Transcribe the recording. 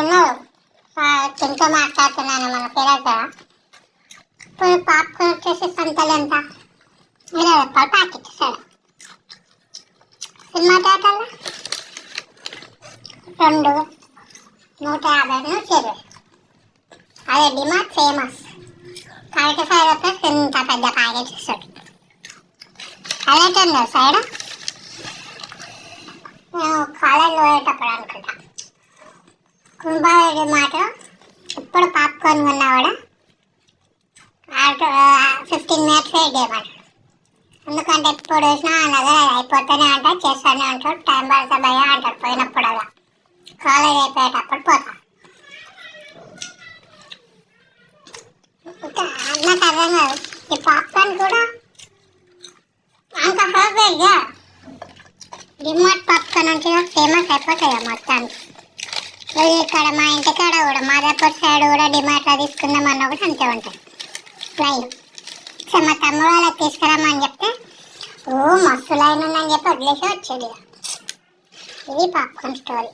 ఉన్నారు తింటూ మాట్లాడుతున్నాను మన పిల్లలతో. ఇప్పుడు పాప్కార్న్ వచ్చేసి సంతలు ఎంత 20 రూపాయలు ప్యాకెట్. సరే సినిమా థియేటర్లో 2 150 120. అదే డిమార్ట్ ఫేమస్ 35 రూపాయలు ఇంత పెద్ద ప్యాకెట్ ఇస్తాడు. అదేంటండి సైడ్ నేను కాలేజీలో పోయేటప్పుడు అనుకుంటా కుంభారెడ్డి మాట ఇప్పుడు పాప్కార్న్ కొన్నా కూడా 15 minutes వెయిట్ చేయమంటాడు. ఎందుకంటే ఎప్పుడు వేసినా దగ్గర అయిపోతూనే ఉంటాడు, చేస్తూనే ఉంటాడు, టైం పడతా భయ అంటాడు పోయినప్పుడు. అలా కాలేజ్ అయిపోయేటప్పుడు పోతా. ఇంకా నాకు అర్థం కాదు ఈ పాప్కార్న్ కూడా అంత పర్ఫెక్ట్గా డిమార్ట్ పాప్కార్న్ నుంచి ఫేమస్ అయిపోతాయి మొత్తానికి. ఇక్కడ మా ఇంటికాడ కూడా మాదాపూర్ సైడ్ కూడా డిమార్ట్లో తీసుకుందామన్నా కూడా అంతే ఉంటుంది లైన్. సో మా తమ్ముడు వాళ్ళకి తీసుకురామని చెప్తే మస్తు లైన్ ఉందని చెప్పి వదిలేసి వచ్చేది. ఇది పాప్కార్న్ స్టోరీ.